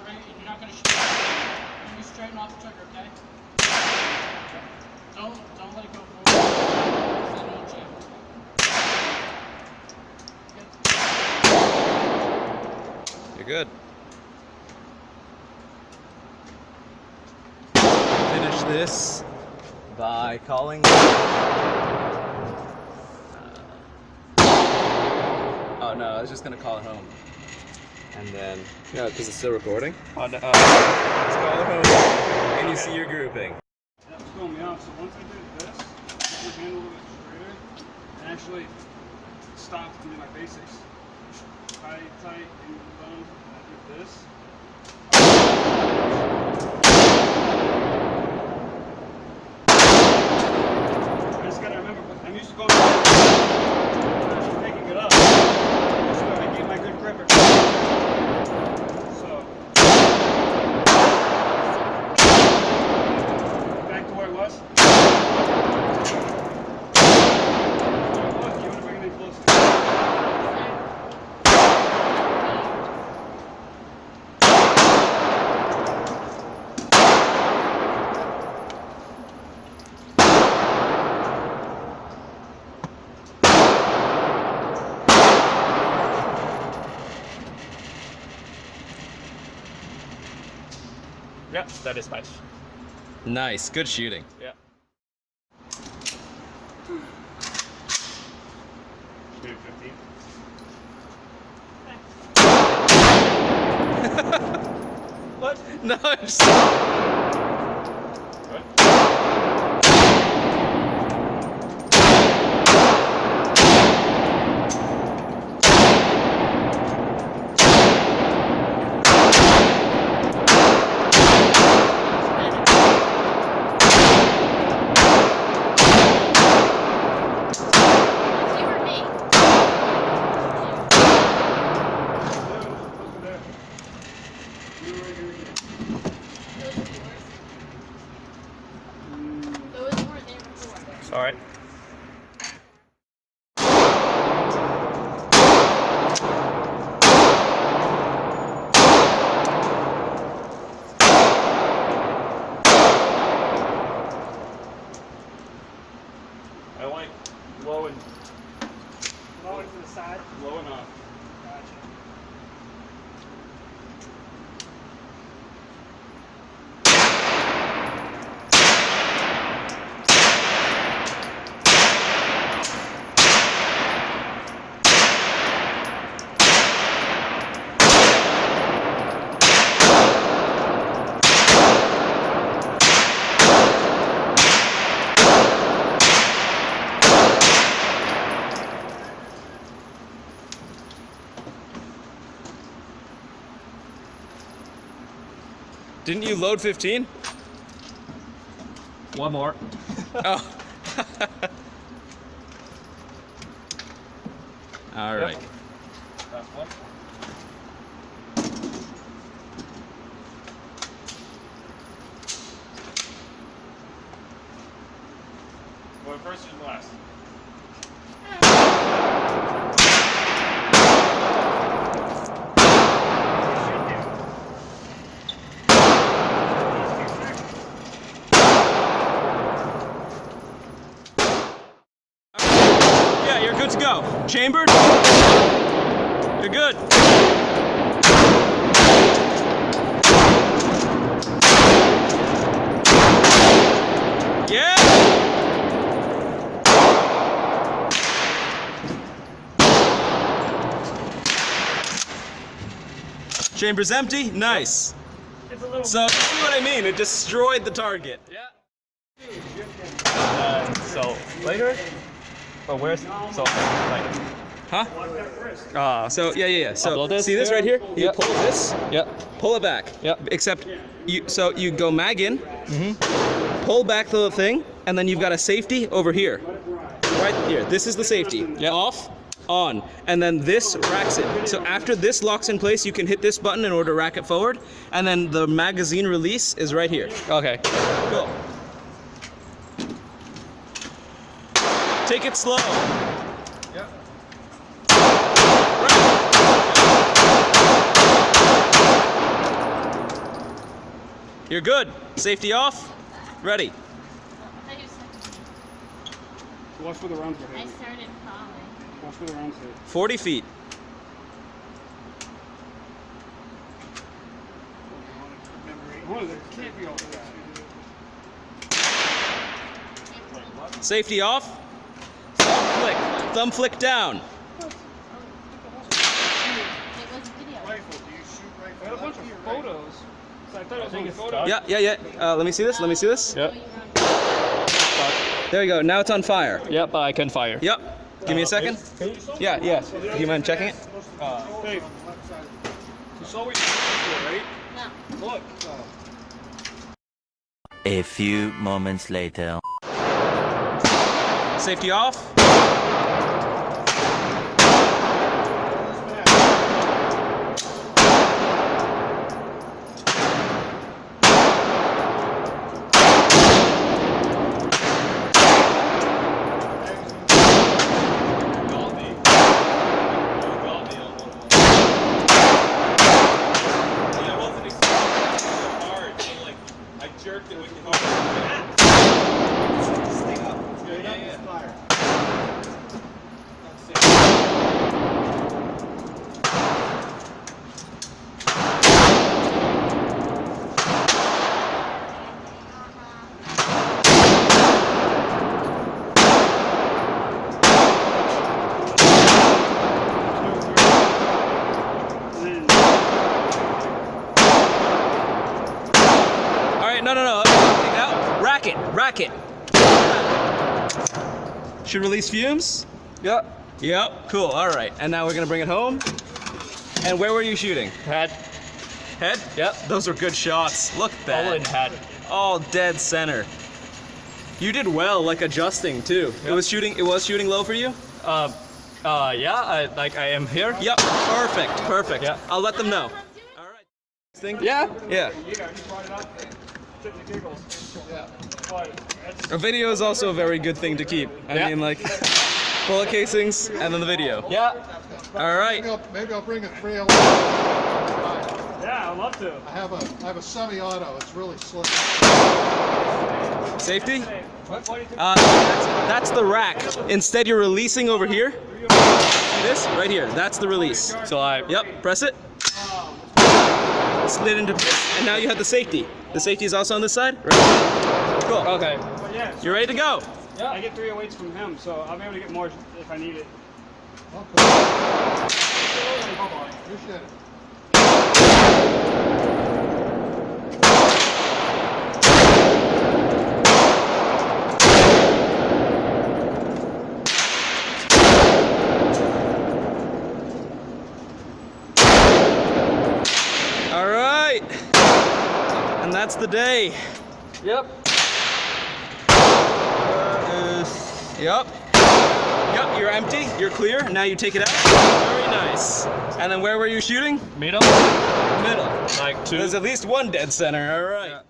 right, and you're not going to shoot. You're going to be straighten off the trigger, okay? Don't let it go forward. There's no jam. You're good. Finish this by calling. Oh no, I was just gonna call it home. And then, no, because it's still recording. Oh no, let's call it home. And you see your grouping. That was throwing me off. So once I did this, I could handle it straighter and actually stopped and do my basics. Tight, and thumb. I did this. I just gotta remember, I'm used to going actually picking it up. So I get my good gripper. So back to where it was. You want to bring it in closer. Yeah, that is nice. Nice, good shooting. Yeah. Shoot 15. What? No, I'm just... What? All right. I like low and Low into the side. low and up. Gotcha. Didn't you load 15? One more. Oh. All right. Last one. Going first and last. Yeah, you're good to go. Chambered? You're good. Yeah! Chamber's empty? Nice. It's a little. So, see what I mean? It destroyed the target. Yeah. So later? But where's so later? Huh? So yeah. So Upload this? see this right here? You Yep. pull this, Yep. pull it back. Yep. Except you go mag in, pull back the thing, and then you've got a safety over here. Right here. This is the safety. Yep. Off, on, and then this racks it. So after this locks in place, you can hit this button in order to rack it forward, and then the magazine release is right here. Okay. Cool. Take it slow. Yep. You're good. Safety off. Ready. Watch for the rounds I ahead. started falling. Watch for the rounds ahead. 40 feet. Hold on, there can't be all that. Safety off. Thumb flick. Thumb flick down. It was video. Rifle, do you shoot rifle? I had a bunch of photos. So I thought it was on photo. Yeah. Let me see this. Let me see this. Yep. There you go. Now it's on fire. Yep, I can fire. Yep. Give me a second. Yeah. Do you mind checking it? Babe, you saw what you did, right? No. Look. A few moments later. Safety off. Jerked it with your No. Out. Racket. Should release fumes? Yep. Cool. All right. And now we're gonna bring it home. And where were you shooting? Head. Head? Yep. Those were good shots. Look at All in that. head. All dead center. You did well, like adjusting too. Yep. It was shooting low for you? Yeah, I am here. Yep. Perfect. Yeah. I'll let them know. All right. Thing? Yeah. Yeah. Yeah, he brought it up. Tipped the giggles. Yeah. But that's A video is also a very good thing to keep. I Yeah. mean, like, bullet casings and then the video. Yeah. All right. Maybe I'll bring a 311. yeah, I'd love to. I have a semi-auto. It's really slick. Safety? Why do you think That's the rack. Instead, you're releasing over here. See this? Right here. That's the release. So I. Yep. Press it. Slid into place. And now you have the safety. The safety is also on this side. Right. Cool. Okay. But yeah, You're ready to go. I get 308s from him, so I'll be able to get more if I need it. Okay. Appreciate it. All right. And that's the day. Yep. Yep. Yep, you're empty. You're clear. Now you take it out. Very nice. And then where were you shooting? Middle. Middle. Like two. There's at least one dead center. All right.